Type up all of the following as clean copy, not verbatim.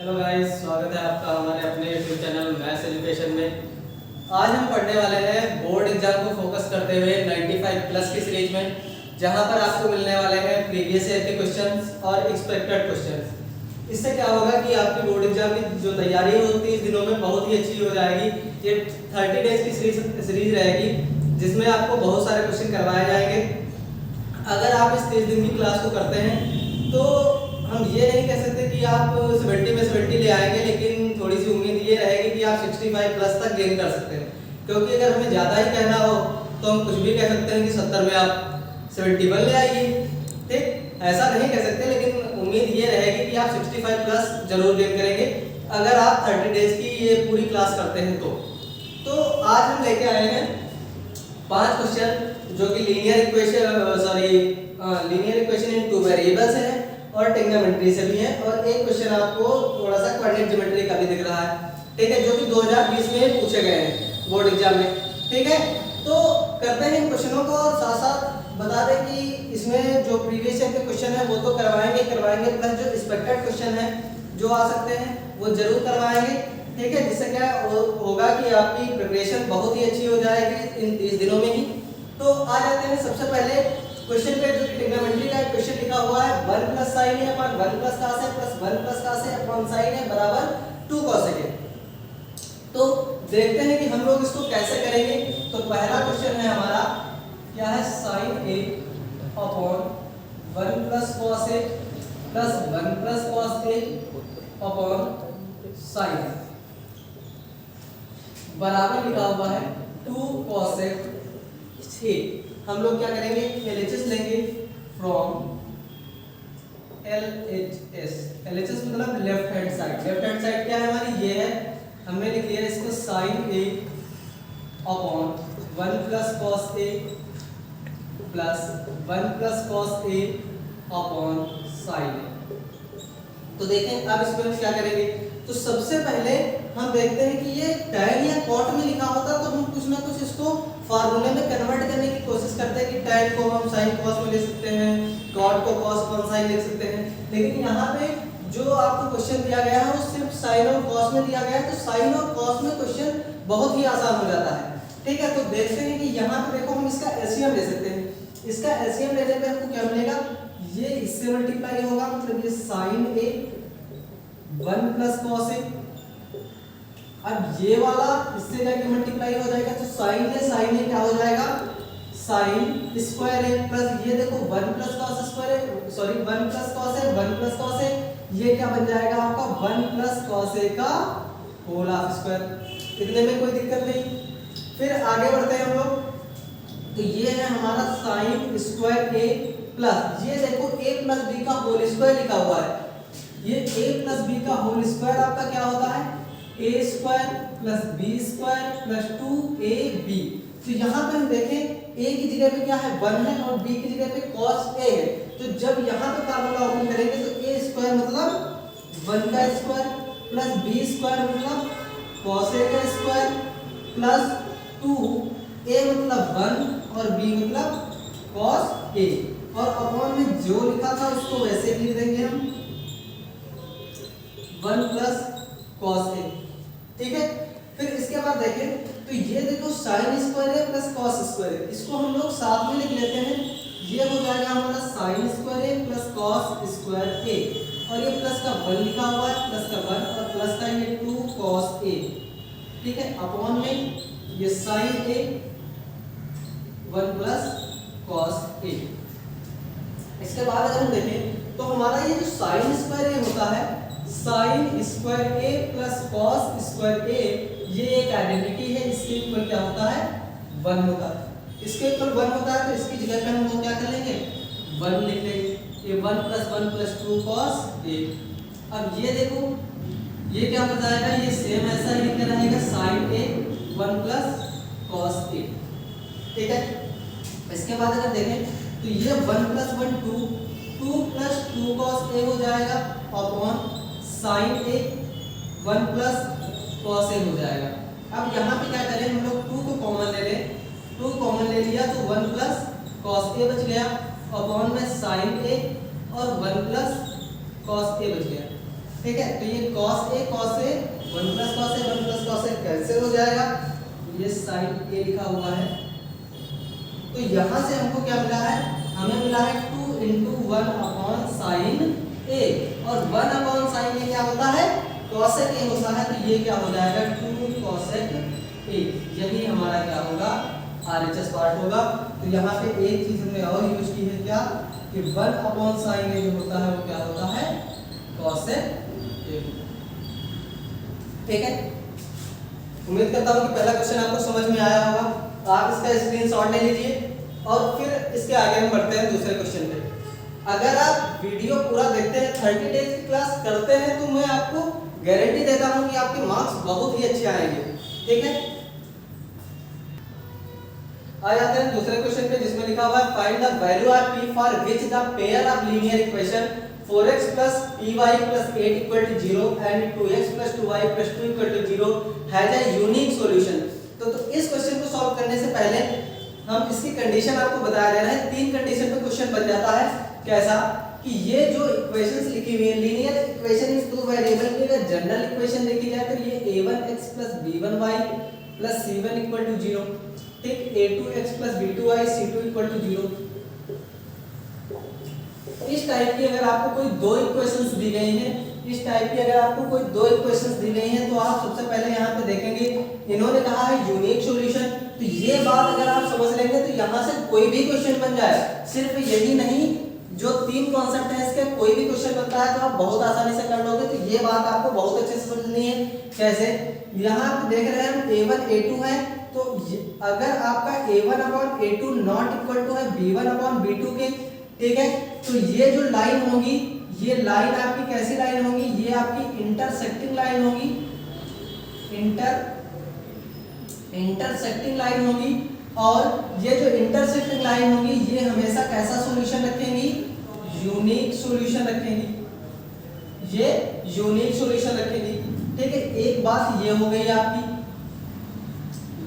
Hello guys, स्वागत है आपका हमारे अपने यूट्यूब चैनल मैथ्स एजुकेशन में। आज हम पढ़ने वाले हैं बोर्ड एग्जाम को फोकस करते हुए 95 प्लस की सीरीज में, जहां पर आपको मिलने वाले हैं प्रीवियस ईयर के क्वेश्चंस और एक्सपेक्टेड क्वेश्चंस। इससे क्या होगा कि आपकी बोर्ड एग्जाम की जो तैयारी है वो 30 दिनों में बहुत ही अच्छी हो जाएगी। ये 30 डेज की सीरीज रहेगी, जिसमें आपको बहुत सारे क्वेश्चन करवाए जाएंगे। अगर आप इस 30 दिन की क्लास को करते हैं तो हम ये नहीं कह सकते कि आप 70 में 70 ले आएंगे, लेकिन थोड़ी सी उम्मीद ये रहेगी कि आप 65 प्लस तक गेन कर सकते हैं। क्योंकि अगर हमें ज़्यादा ही कहना हो तो हम कुछ भी कह सकते हैं कि 70 में आप 71 ले आइए। ठीक, ऐसा नहीं कह सकते, लेकिन उम्मीद ये रहेगी कि आप 65 प्लस जरूर गेन करेंगे अगर आप 30 डेज की ये पूरी क्लास करते हैं तो आज हम लेके आए हैं 5 क्वेश्चन जो कि लीनियर इक्वेशन इन 2 वेरिएबल्स है और ट्रिग्नोमेट्री से भी है, और एक क्वेश्चन आपको थोड़ा सा कोऑर्डिनेट ज्योमेट्री का भी दिख रहा है। ठीक है, जो कि 2020 में पूछे गए हैं बोर्ड एग्जाम में। ठीक है, तो करते हैं इन क्वेश्चनों को और साथ साथ बता दें कि इसमें जो प्रीवियस ईयर के क्वेश्चन है वो तो करवाएंगे प्लस जो एक्सपेक्टेड क्वेश्चन है जो आ सकते हैं वो जरूर करवाएंगे। ठीक है, जिससे क्या होगा कि आपकी प्रिपरेशन बहुत ही अच्छी हो जाएगी इन 30 दिनों में ही। तो आ जाते हैं सबसे पहले क्वेश्चन पे। जो ट्रिग्नोमेट्री का क्वेश्चन लिखा हुआ है 1 प्लस साइन है अपॉन 1 प्लस cos है प्लस 1 प्लस cos है अपॉन साइन है बराबर 2 cos है। तो देखते हैं कि हम लोग इसको कैसे करेंगे। तो पहला क्वेश्चन है हमारा क्या है, sine a upon 1 plus cos a plus 1 plus cos a upon sine बराबर लिखा हुआ है 2 cos a। हम लोग क्या करेंगे, LHS लेंगे फ्रॉम LHS मतलब left hand side. Left hand side क्या है हमारी, ये है। हमने लिख लिया इसको sine a upon 1 plus cos a plus 1 plus cos a upon sine a। तो देखें अब इसमें हम क्या करेंगे। तो सबसे पहले हम देखते हैं कि ये tan या cot में लिखा होता तो हम कुछ ना कुछ इसको फार्मूले में कन्वर्ट करने की कोशिश करते हैं कि tan को हम sin cos में ले सकते हैं, cot को cos अपॉन sin लिख सकते हैं। लेकिन यहाँ पे जो आपको क्वेश्चन दिया गया है वो सिर्फ sin और cos में दिया गया है, तो sin और cos में क्वेश्चन बहुत ही आसान हो जाता है। ठीक है, तो देखते हैं कि यहाँ पे देखो हम इसका एलसीएम ले सकते हैं। इसका एलसीएम लेने पे हमको क्या मिलेगा, ये इससे मल्टीप्लाई होगा, मतलब ये sin a 1 plus cos a। अब ये वाला इससे जाके मल्टीप्लाई हो जाएगा, तो sin a क्या हो जाएगा, sin स्क्वायर a प्लस ये देखो 1 plus cos square a, sorry 1 plus cos a 1 plus cos a, ये क्या बन जाएगा आपका 1 प्लस cos a का होल हाफ स्क्वायर। इतने में कोई दिक्कत नहीं। फिर आगे बढ़ते हैं हम लोग। तो ये है हमारा sin स्क्वायर a प्लस ये देखो a प्लस b का होल स्क्वायर लिखा हुआ है। ये a प्लस b का होल स्क्वायर आपका क्या होता है, a square plus b square plus 2ab। तो यहाँ पे हम देखें a की जगह पे क्या है 1 है और b की जगह पे cos a है। तो जब यहाँ पे फार्मूला ओपन करेंगे तो a स्क्वायर मतलब 1 का स्क्वायर प्लस b स्क्वायर मतलब cos a का स्क्वायर प्लस 2a मतलब 1 और b मतलब cos a, और अपॉन में जो लिखा था उसको वैसे ही लिख देंगे हम 1 प्लस cos a। ठीक है, फिर इसके बाद देखें तो ये देखो sin स्क्वायर है प्लस cos स्क्वायर है, इसको हम लोग साथ में लिख लेते हैं। ये हो जाएगा हमारा sin स्क्वायर है प्लस cos स्क्वायर a, और ये प्लस का 1 लिखा हुआ है, प्लस का 1 और प्लस का ये 2 cos a। ठीक है, अपॉन में ये sin a 1 plus cos a। इसके बाद अगर हम देखें तो हमारा ये जो sin स्क्वायर a होता है, sin square a plus cos square a, ये एक आइडेंटिटी है। इसके इक्वल क्या होता है 1 होता है। इसके इक्वल 1 होता है तो इसकी जगह पे हम लोग क्या कर लेंगे 1 लिख लेंगे। ये 1 प्लस 1 प्लस 2 cos a। अब ये देखो ये क्या हो जाएगा, ये सेम ऐसा ही लिखा रहेगा sin a 1 plus cos a। ठीक है, इसके बाद अगर देखें तो ये 1 प्लस 1 2 प्लस 2 cos a हो जाएगा upon sin a 1 plus cos a हो जाएगा। अब यहाँ पे क्या करें हम लोग 2 को कॉमन ले लें, 2 कॉमन ले लिया तो 1 प्लस cos a बच गया अपॉन में sin a और 1 प्लस cos a बच गया। ठीक है, तो ये cos A 1 plus cos A cancel हो जाएगा, ये sin A लिखा हुआ है। तो यहाँ से हमको क्या मिला है, हमें मिला है 2 इंटू 1 अपॉन साइन A, और 1 अपॉन साइन A क्या होता है, cosec A होता है। तो ये क्या हो जाएगा 2 cosec A, यही हमारा क्या होगा RHS पार्ट होगा। तो यहाँ पे एक चीज हमने और यूज की है क्या, कि 1 अपॉन साइन A जो होता है वो क्या होता है cosec A। ठीक है, उम्मीद करता हूँ कि पहला क्वेश्चन आपको समझ में आया होगा। आप इसका स्क्रीनशॉट ले लीजिए और फिर इसके आगे हम बढ़ते हैं दूसरे क्वेश्चन पे। अगर आप वीडियो पूरा देखते हैं, 30 डेज की क्लास करते हैं, तो मैं आपको गारंटी देता हूं कि आपके मार्क्स बहुत ही अच्छे आएंगे। ठीक है, आ जाते हैं दूसरे क्वेश्चन पे, जिसमें लिखा हुआ है find the value of p for which the pair of linear equation 4x plus py plus 8 equal to 0 and 2x plus 2y plus 2 equal to 0 has a unique solution। तो इस क्वेश्चन को solve करने से पहले हम इसकी condition आपको बता दे रहे हैं। 3 कंडीशन पे क्वेश्चन बन जाता है। कैसा कि ये जो इक्वेशंस लिखी हुई है लीनियर इक्वेशन इन 2 वेरिएबल की अगर जनरल इक्वेशन देखी जाए तो ये a1x plus b1y plus c1 equal to 0, ठीक, a2x plus b2y c2 equal to 0। इस टाइप की अगर आपको कोई दो इक्वेशंस दी गई हैं, इस टाइप की अगर आपको कोई दो इक्वेशंस दी गई हैं, तो आप सबसे पहले यहाँ पे देखेंगे इन्होंने कहा है यूनिक सॉल्यूशन। तो ये बात अगर आप समझ लेंगे तो यहाँ से कोई भी क्वेश्चन बन जाए। सिर्फ यही नहीं, जो 3 कॉन्सेप्ट है इसके कोई भी क्वेश्चन बनता है तो आप बहुत आसानी से कर लोगे। तो ये बात आपको बहुत अच्छे से समझनी है। कैसे, यहाँ आप देख रहे हैं a1 a2 है, तो अगर आपका a1 upon a2 not equal to है b1 अपॉन b2 के, ठीक है, तो ये जो लाइन होगी, ये लाइन आपकी कैसी लाइन होगी, ये आपकी इंटरसेक्टिंग लाइन होगी, इंटरसेक्टिंग लाइन होगी। और ये जो इंटरसेक्टिंग लाइन होगी ये हमेशा कैसा सॉल्यूशन रखेंगी, यूनिक सॉल्यूशन रखेंगी, ये यूनिक सॉल्यूशन रखेंगी। ठीक है, एक बात ये हो गई आपकी।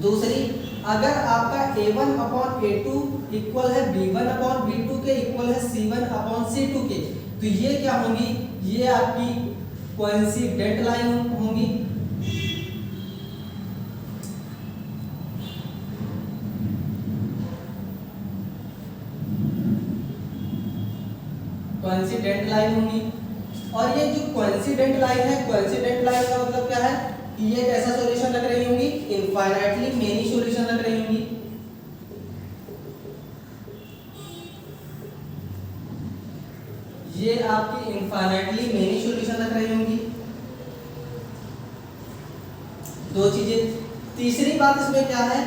दूसरी, अगर आपका a1 अपॉन a2 इक्वल है b1 अपॉन b2 के इक्वल है c1 अपॉन c2 के, तो ये क्या होंगी, ये आपकी कोइंसिडेंट लाइन होंगी। कोइंसिडेंट लाइन होंगी। और ये जो कोइंसिडेंट लाइन है, कोइंसिडेंट लाइन का मतलब क्या है कि ये कैसा सॉल्यूशन लग रही होंगी, इनफाइनाइटली मेनी सॉल्यूशन लग रही होंगी। ये आपकी इनफाइनाइटली मेनी सॉल्यूशन लग रही होंगी। दो चीजें। तीसरी बात इसमें क्या है,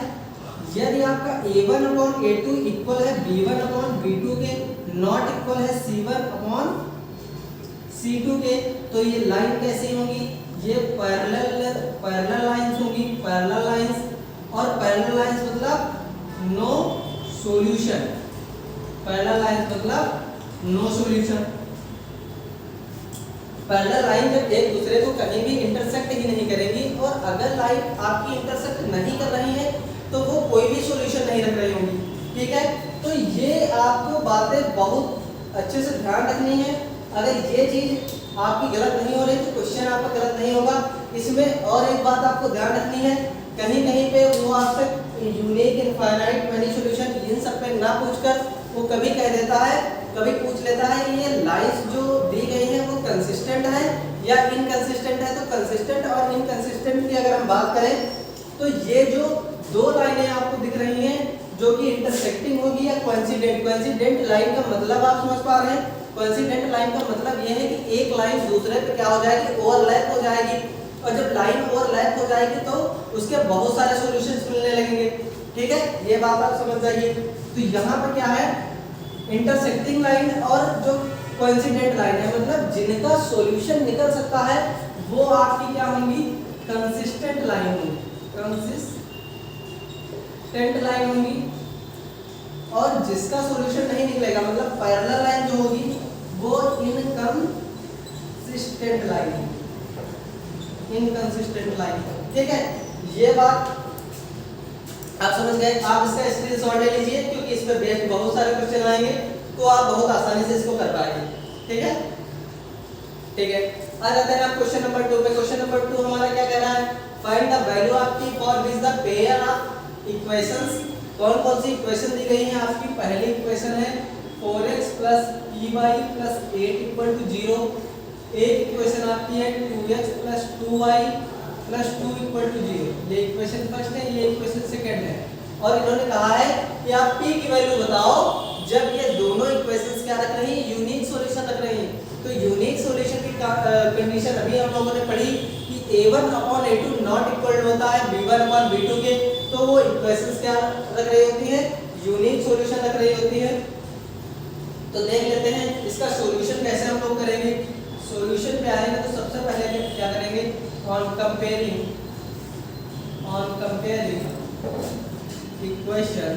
यदि आपका a1 अपॉन a2 इक्वल है b1 अपॉन b2 के, नॉट इक्वल है c1 अपॉन c2 के, तो ये लाइन कैसी होंगी, ये पैरेलल लाइंस होंगी, पैरेलल लाइंस। और पैरेलल लाइंस मतलब नो सॉल्यूशन, पैरेलल लाइंस मतलब नो सॉल्यूशन। पैरेलल लाइन जब एक दूसरे को कहीं भी इंटरसेक्ट ही नहीं करेंगी, और अगर लाइन आपकी इंटरसेक्ट नहीं कर रही है तो वो कोई भी सॉल्यूशन नहीं रख रही होंगी। ठीक है, तो ये आपको बातें बहुत अच्छे से ध्यान रखनी है। अगर ये चीज आपकी गलत नहीं हो रही तो क्वेश्चन आपका गलत नहीं होगा। इसमें और एक बात आपको ध्यान रखनी है, कहीं कहीं पे वो आपसे unique infinite many solution in सब पे ना पूछकर वो कभी कह देता है, कभी पूछ लेता है ये लाइंस जो दी गई है वो कंसिस्टेंट है या इनकंसिस्टेंट है। तो कंसिस्टेंट और इनकंसिस्टेंट की अगर हम बात करें तो ये जो दो लाइनें आपको दिख रही हैं जो कि इंटरसेक्टिंग होगी या कोइंसिडेंट, कोइंसिडेंट लाइन का मतलब आप समझ पा रहे हैं। कोइंसिडेंट लाइन का मतलब ये है कि एक लाइन दूसरे पे क्या हो जाएगी, ओवरलैप हो जाएगी। और जब लाइन ओवरलैप हो जाएगी तो उसके बहुत सारे सॉल्यूशंस मिलने लगेंगे। ठीक है, ये बात आप समझ जाइए। तो यहाँ पे क्या है, इंटरसेक्टिंग लाइन और जो कोइंसिडेंट लाइन है, मतलब जिनका सॉल्यूशन निकल सकता है वो आपकी क्या होंगी, कंसिस्टेंट लाइन होंगी, कंसिस्टेंट लाइन होंगी। और जिसका सॉल्यूशन नहीं निकलेगा मतलब पैरेलल लाइन जो होगी वो इनकंसिस्टेंट लाइन है, इनकंसिस्टेंट लाइन। ठीक है, ये बात आप समझ गए। आप इसका स्क्रीनशॉट ले लीजिए क्योंकि इस पे बेस बहुत सारे क्वेश्चन आएंगे तो आप बहुत आसानी से इसको कर पाएंगे। ठीक है, ठीक है। आ जाते हैं आप क्वेश्चन नंबर 2 पे। क्वेश्चन नंबर 2 हमारा क्या कह रहा है, फाइंड द वैल्यू आपकी for which the pair of equations, कौन कौन सी इक्वेशन दी गई है आपकी। पहली इक्वेशन है 4x + py + 8 = 0। एक इक्वेशन आपकी है 2x + 2y + 2 = 0। ये इक्वेशन फर्स्ट है, ये इक्वेशन सेकंड है। और इन्होंने कहा है कि आप p की वैल्यू बताओ जब ये दोनों इक्वेशंस क्या रख रही हैं, यूनिक सॉल्यूशन रख रही हैं। तो यूनिक सॉल्यूशन की कंडीशन अभी हम लोगों ने पढ़ी कि a1/a2 नॉट इक्वल होता है b1/b2 के। तो वो इक्वेशंस क्या रख रही होती है, यूनिक सॉल्यूशन रख रही होती है। तो देख लेते हैं इसका सॉल्यूशन कैसे हम लोग करेंगे। सॉल्यूशन पे आएंगे तो सबसे पहले क्या करेंगे, on comparing equation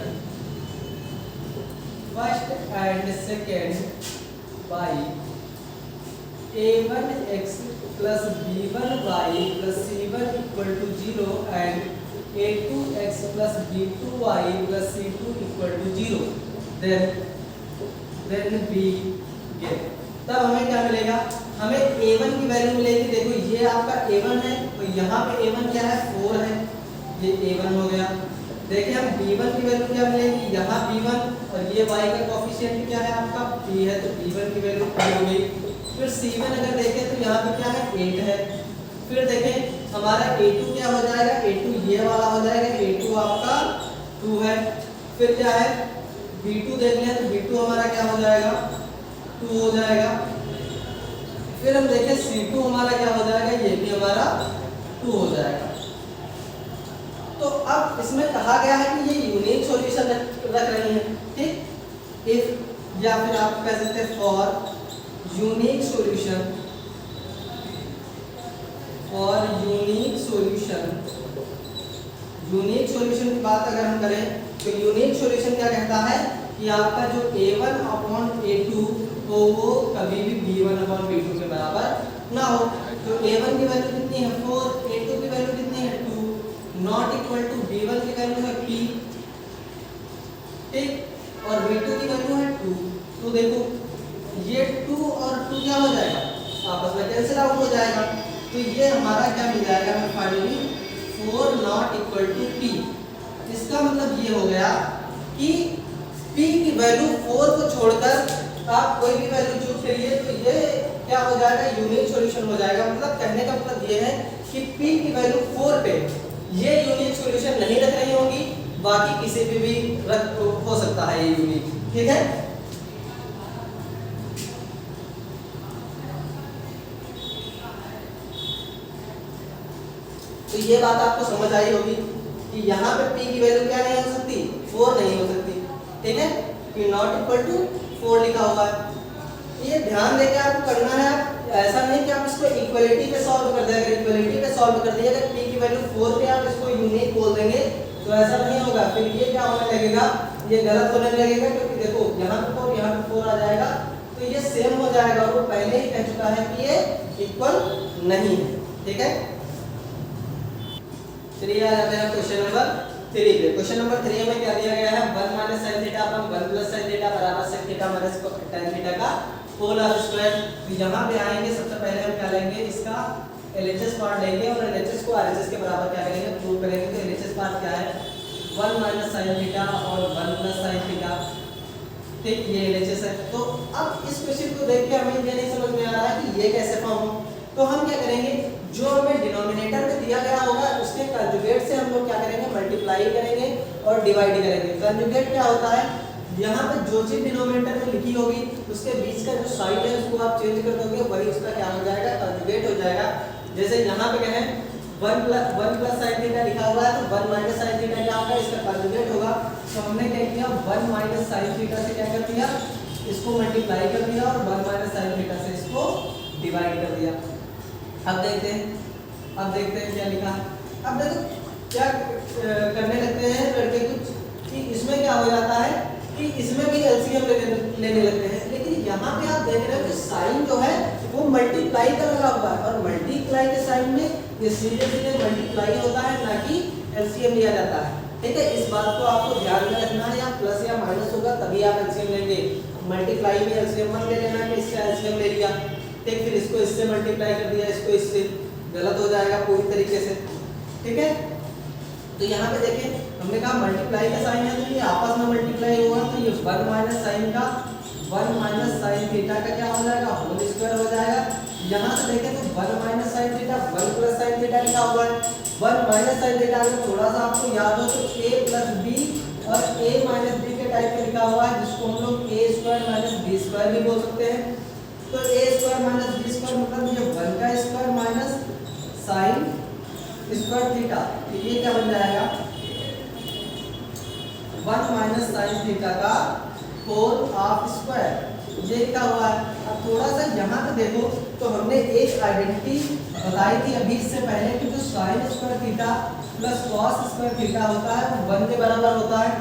first and second by a1x + b1y + c1 = 0 and a2x + b2y + c2 = 0, then we get, तब हमें क्या मिलेगा, हमें a1 की वैल्यू मिलेगी। देखो ये आपका a1 है, तो यहाँ पे a1 क्या है 4 है, ये a1 हो गया। देखिए हम b1 की वैल्यू क्या मिलेगी, यहाँ b1 और ये y का कोफिशिएंट क्या है आपका p है, तो b1 की वैल्यू p हो गई। फिर c1 अगर देखें तो यहाँ पे क्या है 8 है। फिर देखें हमारा a2 क्या हो जाएगा, a2 ये वाला हो जाएगा, a2 आपका 2 है। फिर क्या है b2 देख लें तो b2 हमारा क्या हो जाएगा 2 हो जाएगा। फिर हम देखें c2 हमारा क्या हो जाएगा, ये भी हमारा 2 हो जाएगा। तो अब इसमें कहा गया है कि ये यूनिक सॉल्यूशन रख रही है, ठीक। इफ या फिर आप कह सकते हैं फॉर यूनिक सॉल्यूशन की बात अगर हम करें तो यूनिक सॉल्यूशन क्या कहता है कि आपका जो a1/a2 हो वो कभी भी b1/b2 के बराबर ना हो। तो a1 की वैल्यू कितनी है 4, a2 की वैल्यू कितनी है 2, नॉट इक्वल टू b1 की वैल्यू है p, ठीक, और b2 की वैल्यू है 2। तो देखो ये 2 और 2 क्या हो जाएगा, आपस में कैंसिल आउट हो जाएगा। तो ये हमारा क्या मिल जाएगा हमें finally 4 not equal to p। इसका मतलब ये हो गया कि p की वैल्यू 4 को छोड़कर आप कोई भी वैल्यू चूज करिए तो ये क्या हो जाएगा, यूनिक सॉल्यूशन हो जाएगा। मतलब कहने का मतलब ये है कि p की वैल्यू 4 पे ये यूनिक सॉल्यूशन नहीं रख रही होगी, बाकी किसी पे भी रख हो सकता है ये यूनिक, ठीक है। तो ये बात आपको समझ आई होगी कि यहाँ पे p की वैल्यू क्या नहीं हो सकती, 4 नहीं हो सकती, ठीक है। p नॉट इक्वल टू 4 लिखा हुआ है। ये ध्यान देके आपको करना है, आप ऐसा नहीं कि आप इसको इक्वलिटी पे सॉल्व कर दें। अगर इक्वलिटी पे सॉल्व कर दिया, अगर p की वैल्यू 4 पे आप इसको यूनिक बोल देंगे तो ऐसा नहीं होगा। फिर ये क्या होने लगेगा, ये गलत होने लगेगा, क्योंकि देखो यहाँ पे 4 यहाँ पे 4 आ जाएगा तो ये सेम हो जाएगा और वो पहले ही कह चुका है कि ये इक्वल नहीं है, ठीक है। चलिए आ जाते हैं क्वेश्चन नंबर 3 पे। क्वेश्चन नंबर 3 में क्या दिया गया है, 1 - sin थीटा अपन 1 + sin थीटा बराबर sec थीटा - tan थीटा का होल स्क्वायर। तो यहाँ पे आएंगे सबसे पहले हम क्या लेंगे, इसका LHS पार्ट लेंगे और LHS को RHS के बराबर क्या करेंगे, प्रूव करेंगे। तो LHS पार्ट क्या है 1 - sin थीटा और 1 + sin थीटा, ठीक, ये LHS है। तो अब इस क्वेश्चन को देख के हमें ये नहीं समझ में आ रहा है कि ये कैसे फॉर्म हो। तो हम क्या करेंगे, जो हमें डिनोमिनेटर में दिया गया होगा उसके कंजुगेट से हम लोग क्या करेंगे, मल्टीप्लाई करेंगे और डिवाइड करेंगे। कंजुगेट क्या होता है, यहाँ पे जो चीज डिनोमिनेटर में लिखी होगी उसके बीच का जो साइड है उसको आप चेंज कर दोगे, वही उसका क्या हो जाएगा, कंजुगेट हो जाएगा। जैसे यहाँ पे कहें 1 + sin थीटा लिखा हुआ है तो 1 - sin थीटा क्या होगा, इसका कंजुगेट होगा। तो हमने क्या किया, 1 - sin थीटा से क्या कर दिया, इसको मल्टीप्लाई कर दिया और 1 - sin थीटा से इसको डिवाइड कर दिया। अब देखते हैं क्या लिखा है। अब देखो क्या करने लगते हैं लड़के कुछ कि इसमें क्या हो जाता है कि इसमें भी एलसीएम लेने लगते हैं, लेकिन यहाँ पे आप देख रहे हो कि साइन जो है वो मल्टीप्लाई का लगा हुआ है और मल्टीप्लाई के साइन में ये सीधे सीधे मल्टीप्लाई होता है, ना कि एलसीएम लिया जाता है, ठीक है। इस बात को आपको ध्यान में रखना है, या प्लस या माइनस होगा तभी आप एलसीएम लेंगे। मल्टीप्लाई में एलसीएम मत ले लेना कि इससे एलसीएम ले लिया, ठीक, फिर इसको इससे मल्टीप्लाई कर दिया, इसको इससे, गलत हो जाएगा पूरी तरीके से। ठीक है, तो यहाँ पे देखें हमने कहा मल्टीप्लाई का साइन है तो ये आपस में मल्टीप्लाई होगा, तो ये 1 माइनस साइन का 1 माइनस साइन थीटा का क्या हो जाएगा, होल स्क्वायर हो जाएगा। यहाँ से देखें तो 1 minus sine theta 1 plus sine theta लिखा हुआ है। 1 माइनस साइन थीटा में थोड़ा सा आपको याद हो तो a प्लस b और a माइनस b के टाइप में लिखा हुआ है, जिसको हम लोग a square minus b square भी बोल सकते हैं। तो a square minus b square मतलब ये 1 का square minus sine square theta, तो ये क्या बन जाएगा 1 माइनस साइन थीटा का होल हाफ स्क्वायर, ये क्या हुआ है। अब थोड़ा सा यहाँ पे देखो तो हमने एक आइडेंटिटी बताई थी अभी इससे पहले कि जो sine square theta plus cos square theta होता है वो 1 के बराबर होता है।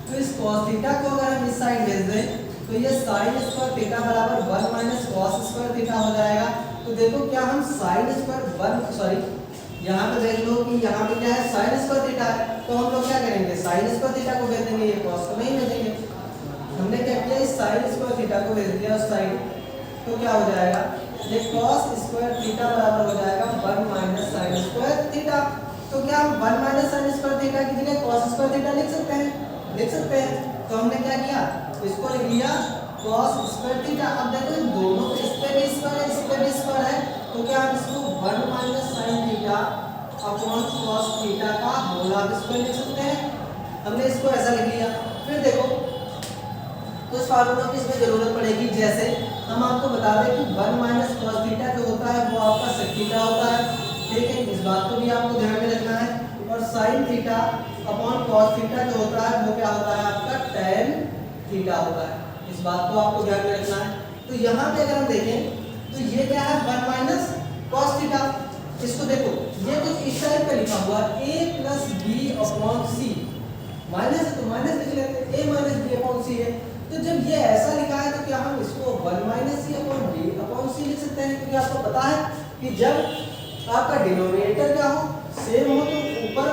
तो इस कॉस थीटा को अगर हम इस साइड भेज दें तो ये साइन स्क्वायर थीटा बराबर 1 माइनस कॉस स्क्वायर थीटा हो जाएगा। तो देखो क्या हम साइन स्क्वायर यहाँ पे देख लो कि यहाँ पे क्या है साइन स्क्वायर थीटा है, तो हम लोग क्या करेंगे साइन स्क्वायर थीटा को भेज देंगे, ये कॉस को नहीं भेजेंगे। हमने क्या किया इस साइन स्क्वायर थीटा को भेज दिया उस साइड, तो क्या हो जाएगा ये cos स्क्वायर थीटा बराबर हो जाएगा 1 माइनस साइन स्क्वायर थीटा। तो क्या हम 1 माइनस साइन स्क्वायर थीटा की जगह cos स्क्वायर थीटा लिख सकते हैं। तो हमने क्या किया इसको लिख लिया cos स्क्वायर थीटा। अब देखो इन दोनों इस पे भी स्क्वायर है, इस पे भी स्क्वायर है, तो क्या हम इसको 1 minus sine theta upon cos theta का होल हाफ स्क्वायर लिख सकते हैं। हमने इसको ऐसा लिख लिया। फिर देखो कुछ फार्मूलों की इसमें जरूरत पड़ेगी, जैसे हम आपको बता दें कि 1 माइनस cos थीटा जो होता है वो आपका sec थीटा होता है। ठीक है, इस बात को भी आपको ध्यान में रखना है। और sin theta upon cos theta जो होता है वो क्या होता है आपका tan थीटा होता है, इस बात को आपको ध्यान में रखना है। तो यहाँ पे अगर हम देखें तो ये क्या है 1 माइनस cos थीटा, इसको देखो ये कुछ इस टाइप का लिखा हुआ है a plus b upon c, minus तो माइनस लिख लेते हैं a minus b upon c है। तो जब ये ऐसा लिखा है तो क्या हम इसको 1 माइनस सी अपॉन बी अपॉन सी लिख सकते हैं, क्योंकि आपको पता है कि जब आपका डिनोमिनेटर क्या हो सेम हो तो ऊपर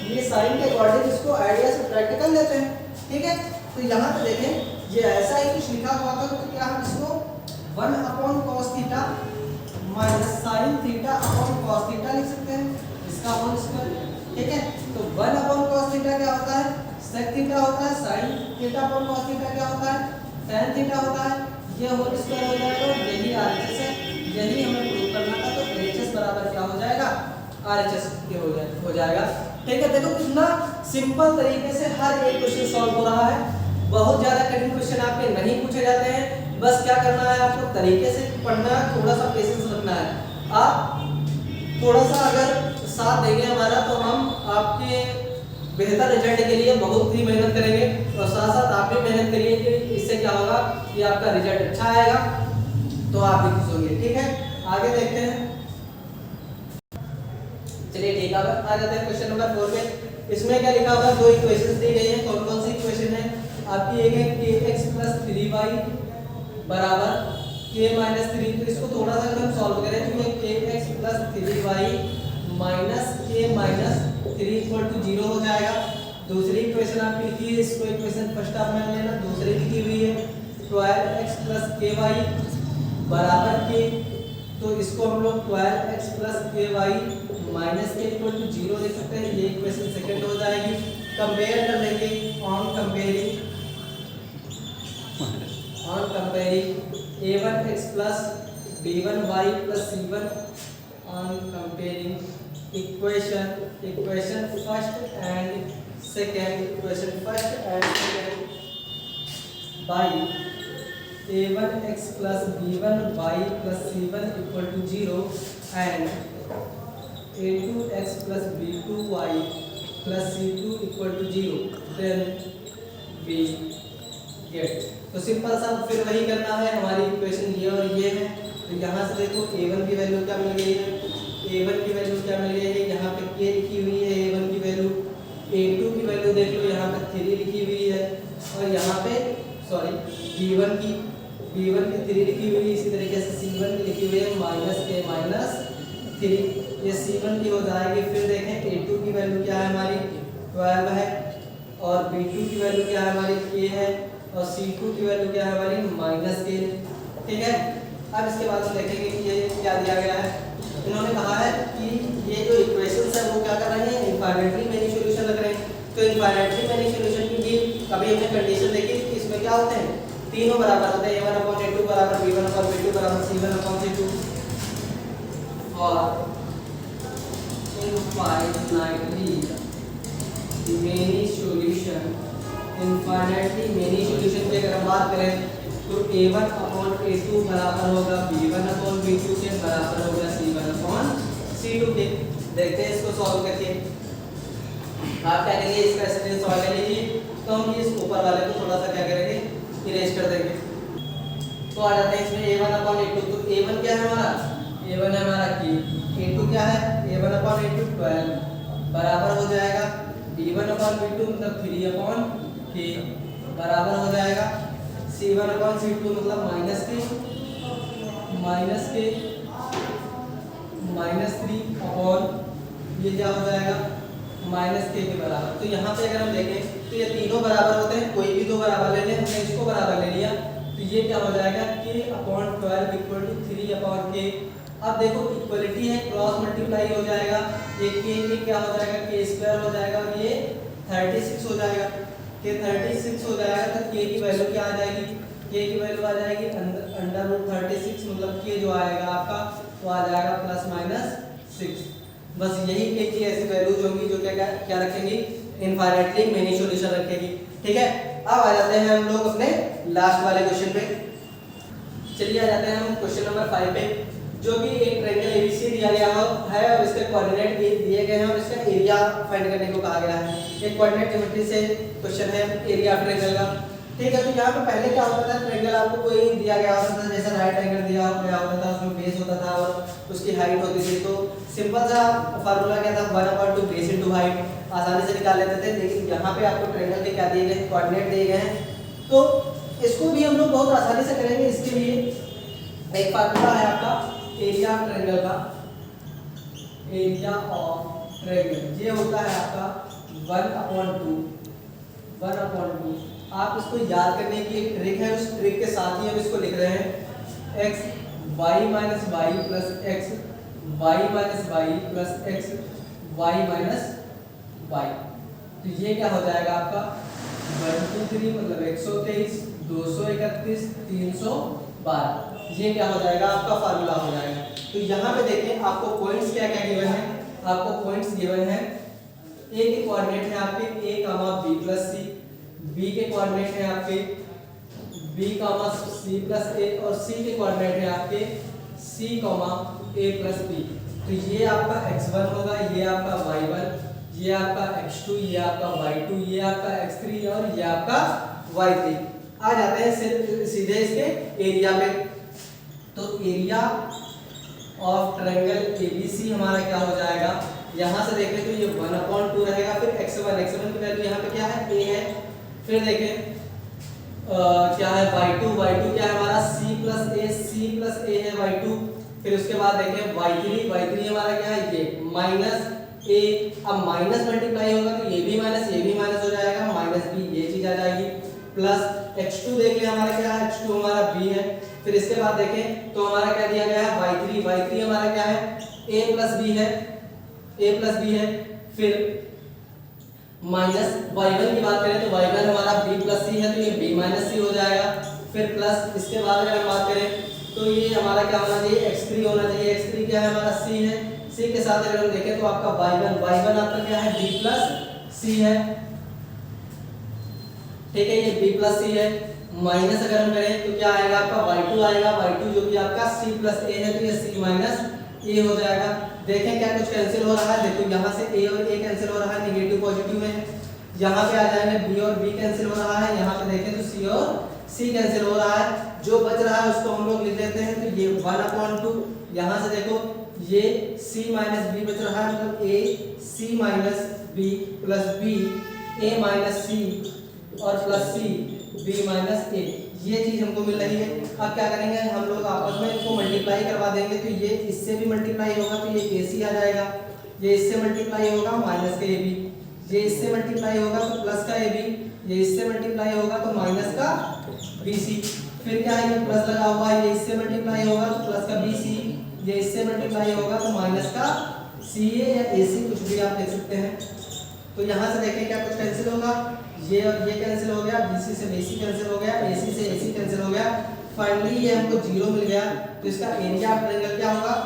ये साइन के अकॉर्डिंग इसको आइडिया से प्रैक्टिकल लेते हैं। ठीक है, तो यहाँ पे देखें ये ऐसा ही कुछ लिखा हुआ था, तो क्या हम इसको 1 upon cos theta minus sine theta upon cos theta लिख सकते हैं, इसका होल स्क्वायर। ठीक है, तो 1 अपॉन cos थीटा क्या होता है sec थीटा होता है, sin theta upon cos theta क्या होता है tan थीटा होता है, ये होल स्क्वायर हो जाएगा। और यही RHS है, यही हमें प्रूव करना था। तो LHS बराबर क्या हो जाएगा RHS के हो जाएगा। ठीक है, देखो कितना सिंपल तरीके से हर एक क्वेश्चन सॉल्व हो रहा है। बहुत ज्यादा कठिन क्वेश्चन आपके नहीं पूछे जाते हैं, बस क्या करना है आपको तरीके से पढ़ना है, थोड़ा सा पेशेंस रखना है। आप थोड़ा सा अगर साथ देंगे हमारा तो हम आपके बेहतर रिजल्ट के लिए बहुत ही मेहनत करेंगे, और साथ साथ आप भी मेहनत करिए कि इससे क्या होगा कि आपका रिजल्ट अच्छा आएगा, तो आप भी खुश होंगे। ठीक है, आगे देखते हैं। चलिए ठीक है, आ जाते हैं क्वेश्चन नंबर 4 पे। इसमें क्या लिखा हुआ है, दो इक्वेशंस दी गई हैं। कौन कौन सी इक्वेशन है आपकी, एक है kx प्लस 3y बराबर k माइनस 3। तो इसको थोड़ा सा अगर हम सॉल्व करें तो ये kx plus 3y minus k minus 3 equal to 0 हो जाएगा। दूसरी इक्वेशन आपकी लिखी है, इसको इक्वेशन फर्स्ट आप मान लेना, दूसरी लिखी हुई है 12x प्लस ky बराबर k। तो इसको हम लोग 12x प्लस ky माइनस के इक्वल टू 0 लिख सकते हैं, ये इक्वेशन सेकंड हो जाएगी। कंपेयर कर लेंगे, on comparing a1x plus b1y plus c1 on comparing equation first and second by a1x plus b1y plus c1 equal to 0 and a2x plus b2y plus c2 equal to 0, then we get. तो simple सा फिर वही करना है, हमारी equation ये और ये है। तो यहाँ से देखो a1 की वैल्यू क्या मिल गई है, यहाँ पे k लिखी हुई है, a1 की वैल्यू। a2 की वैल्यू देख लो, यहाँ पे 3 लिखी हुई है, और यहाँ पे b1 की 3 लिखी हुई है। इसी तरीके से c1 की लिखी हुई है माइनस k माइनस 3, ये c1 की हो जाएगी। फिर देखें a2 की वैल्यू क्या है हमारी 12 है, और b2 की वैल्यू क्या है हमारी k है, और c2 की वैल्यू क्या है हमारी माइनस k। ठीक है, अब इसके बाद हम देखेंगे कि ये क्या दिया गया है। इन्होंने कहा है कि ये जो इक्वेशंस है वो क्या कर रहे हैं, इनफाइनाइटली मेनी सॉल्यूशन लग रहे हैं। तो इनफाइनाइटली मेनी सॉल्यूशन की भी कभी हमने कंडीशन देखी कि इसमें क्या होते हैं, तीनों बराबर होते हैं, a1/a2 बराबर b1/b2 बराबर c1/c2 और infinitely many solution. Infinitely many solution की अगर हम बात करें तो a1/a2 बराबर होगा b1/b2 के बराबर होगा c1/c2 के। देखते हैं इसको सॉल्व करके। आप क्या करेंगे, इसका स्क्रीन सॉल्व कर लीजिए। तो हम इस ऊपर वाले को थोड़ा सा क्या करेंगे, इरेज कर देंगे। तो आ जाते हैं इसमें a1/a2। तो a1 क्या है हमारा, a1 है हमारा k, a2 क्या है a1/a2 12 बराबर हो जाएगा b1/b2 मतलब 3/k बराबर हो जाएगा c1/c2 मतलब -k -3 ये क्या हो जाएगा -k के बराबर। तो यहाँ पे अगर हम देखें तो ये तीनों बराबर होते हैं, कोई भी दो बराबर ले लें, हमने इसको बराबर ले लिया तो ये क्या हो जाएगा k/12 = 3/k। अब देखो इक्वलिटी है, क्रॉस मल्टीप्लाई हो जाएगा, ये k क्या हो जाएगा k² हो जाएगा और ये 36 हो जाएगा। k 36 हो जाएगा तो k की वैल्यू क्या आ जाएगी, k की वैल्यू आ जाएगी √36 मतलब k जो आएगा आपका वो आ जाएगा ±6। बस यही k की ऐसी वैल्यूज होंगी जो क्या रखेंगी, इनफाइनाइटली मेनी सॉल्यूशन रखेगी। ठीक है, अब आ जाते हैं हम लोग अपने लास्ट वाले क्वेश्चन पे। चलिए आ जाते हैं हम क्वेश्चन नंबर 5 पे, जो कि एक ट्रायंगल एबीसी दिया गया है और इसके कोऑर्डिनेट दिए गए हैं और इसका एरिया फाइंड करने को कहा गया है। एक कोऑर्डिनेट ज्योमेट्री से क्वेश्चन है एरिया ऑफ ट्रायंगल का। ठीक है, तो यहाँ पे पहले क्या होता था, ट्रायंगल आपको कोई दिया गया होता था, जैसे राइट एंगल दिया गया होता था, उसमें बेस होता था और उसकी हाइट होती थी। तो सिंपल सा फार्मूला क्या था, 1/2 बेस इनटू हाइट, आसानी से निकाल लेते थे। लेकिन यहाँ पे आपको ट्रायंगल के क्या दिए गए, कोऑर्डिनेट दिए गए हैं, तो इसको भी हम लोग बहुत आसानी से करेंगे। इसके लिए एक फार्मूला है आपका एरिया ऑफ ट्रायंगल का। एरिया ऑफ ट्रायंगल ये होता है आपका 1/2। आप इसको याद करने की एक ट्रिक है, उस ट्रिक के साथ ही हम इसको लिख रहे हैं x y - y plus x y - y plus x y - y। तो ये क्या हो जाएगा आपका 123 मतलब 123 231 312। ये क्या हो जाएगा आपका फार्मूला हो जाएगा। तो यहाँ पे देखें आपको पॉइंट्स क्या क्या गिवन है, आपको पॉइंट्स गिवन है। ए के कोऑर्डिनेट है आपके a, b plus c, b के कोऑर्डिनेट है आपके b, c plus a और c के कोऑर्डिनेट है आपके c, a plus b। तो ये आपका x1 होगा, ये आपका y1, ये आपका x2, ये आपका y2, ये आपका x3 और ये आपका y3। आ जाते हैं सीधे इसके एरिया पे। तो एरिया ऑफ ट्रायंगल ABC हमारा क्या हो जाएगा, यहाँ से देखें तो ये 1/2 रहेगा, फिर x1 की वैल्यू यहाँ पे क्या है a है, फिर देखें क्या है y2 क्या है हमारा c plus a है y2, फिर उसके बाद देखें y3 हमारा क्या है ये -a। अब माइनस मल्टीप्लाई होगा तो ये भी माइनस हो जाएगा, -b ये चीज आ जाएगी, प्लस x2 देख ले हमारा क्या है, x2 हमारा b है। फिर इसके बाद देखें तो हमारा क्या दिया गया है y3 हमारा क्या है a plus b है। फिर माइनस y1 की बात करें तो y1 हमारा b plus c है तो ये b minus c हो जाएगा। फिर प्लस इसके बाद अगर हम बात करें तो ये हमारा क्या होना चाहिए x3 होना चाहिए, x3 क्या है हमारा c है, c के साथ अगर हम देखें तो आपका y1 आपका क्या है b plus c है। ठीक है, ये b plus c है। माइनस अगर हम करें तो क्या आएगा आपका y2 आएगा, y2 जो कि आपका c plus a है तो ये c minus a हो जाएगा। देखें क्या कुछ कैंसिल हो रहा है, देखो यहाँ से a और a कैंसिल हो रहा है, नेगेटिव पॉजिटिव में है। यहाँ पे आ जाएंगे b और b कैंसिल हो रहा है, यहाँ पे देखें तो c और c कैंसिल हो रहा है। जो बच रहा है उसको हम लोग लिख लेते हैं, तो ये 1/2। यहाँ से देखो ये c minus b बच रहा है, मतलब a c minus b plus b a minus c और plus c b minus a, ये चीज हमको मिल रही है। अब क्या करेंगे हम लोग आपस में इसको मल्टीप्लाई करवा देंगे, तो ये इससे भी मल्टीप्लाई होगा तो ये ac आ जाएगा, ये इससे मल्टीप्लाई होगा माइनस का ab, ये इससे मल्टीप्लाई होगा तो प्लस का ab, ये इससे मल्टीप्लाई होगा तो माइनस का bc। फिर क्या है, ये प्लस लगा हुआ है, ये इससे मल्टीप्लाई होगा तो प्लस का BC, ये इससे मल्टीप्लाई होगा तो माइनस का CA या AC कुछ भी आप लिख सकते हैं। तो यहाँ से देखें क्या कुछ कैंसिल होगा, ये और ये कैंसिल हो गया, BC से BC कैंसिल हो गया, AC से AC कैंसिल हो गया, फाइनली ये हमको 0 मिल गया। तो इसका एरिया ऑफ ट्रायंगल क्या होगा,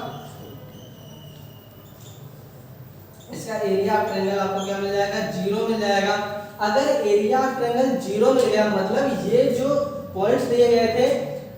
इसका एरिया ऑफ ट्रायंगल आपको क्या मिल जाएगा, 0 मिल जाएगा। अगर एरिया ऑफ ट्रायंगल 0 मिल गया मतलब ये जो पॉइंट्स दिए गए थे,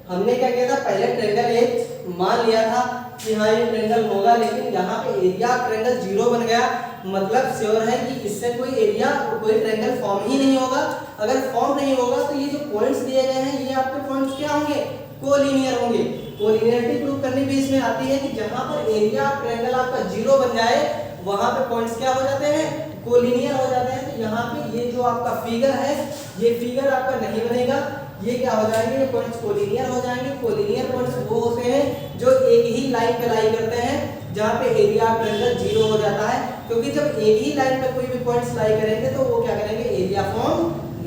हमने क्या किया था, पहले ट्रायंगल एक मान लिया था कि हाँ ये ट्रायंगल होगा, लेकिन यहाँ पे एरिया ऑफ ट्रायंगल 0 बन गया, मतलब श्योर है कि इससे कोई एरिया कोई ट्रायंगल फॉर्म ही नहीं होगा। अगर फॉर्म नहीं होगा तो ये जो पॉइंट्स दिए गए हैं ये आपके पॉइंट्स क्या होंगे, कोलिनियर होंगे। कोलिनियरिटी प्रूव करनी भी इसमें आती है कि जहाँ पर एरिया ऑफ ट्रायंगल आपका 0 बन जाए वहां पे पॉइंट्स क्या हो जाते हैं, कोलिनियर हो जाते हैं। तो यहाँ पे ये जो आपका फिगर है, ये फिगर आपका नहीं बनेगा, ये क्या हो जाएंगे, ये पॉइंट्स कोलिनियर हो जाएंगे। कोलिनियर पॉइंट्स वो होते हैं जो एक ही लाइन पे लाई करते हैं, जहाँ पे एरिया ऑफ ट्रायंगल 0 हो जाता है, क्योंकि जब एक ही लाइन पे कोई भी पॉइंट्स लाई करेंगे तो वो क्या करेंगे, एरिया फॉर्म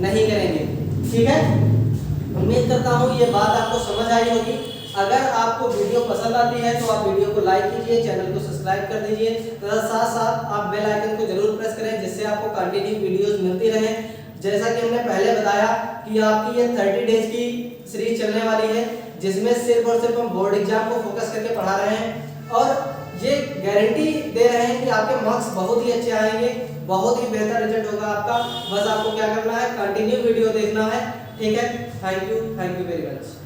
नहीं करेंगे। ठीक है, उम्मीद करता हूँ ये बात आपको समझ आई होगी। अगर आपको वीडियो पसंद आती है तो आप वीडियो को लाइक कीजिए, चैनल को सब्सक्राइब कर दीजिए तथा साथ साथ आप बेल आइकन को जरूर प्रेस करें, जिससे आपको कंटिन्यू वीडियोस मिलती रहे। जैसा कि हमने पहले बताया कि आपकी ये 30 डेज की सीरीज चलने वाली है, जिसमें सिर्फ और सिर्फ हम बोर्ड एग्जाम को फोकस करके पढ़ा रहे हैं और ये गारंटी दे रहे हैं कि आपके मार्क्स बहुत ही अच्छे आएंगे, बहुत ही बेहतर रिजल्ट होगा आपका। बस आपको क्या करना है, कंटिन्यू वीडियो देखना है। ठीक है, थैंक यू वेरी मच।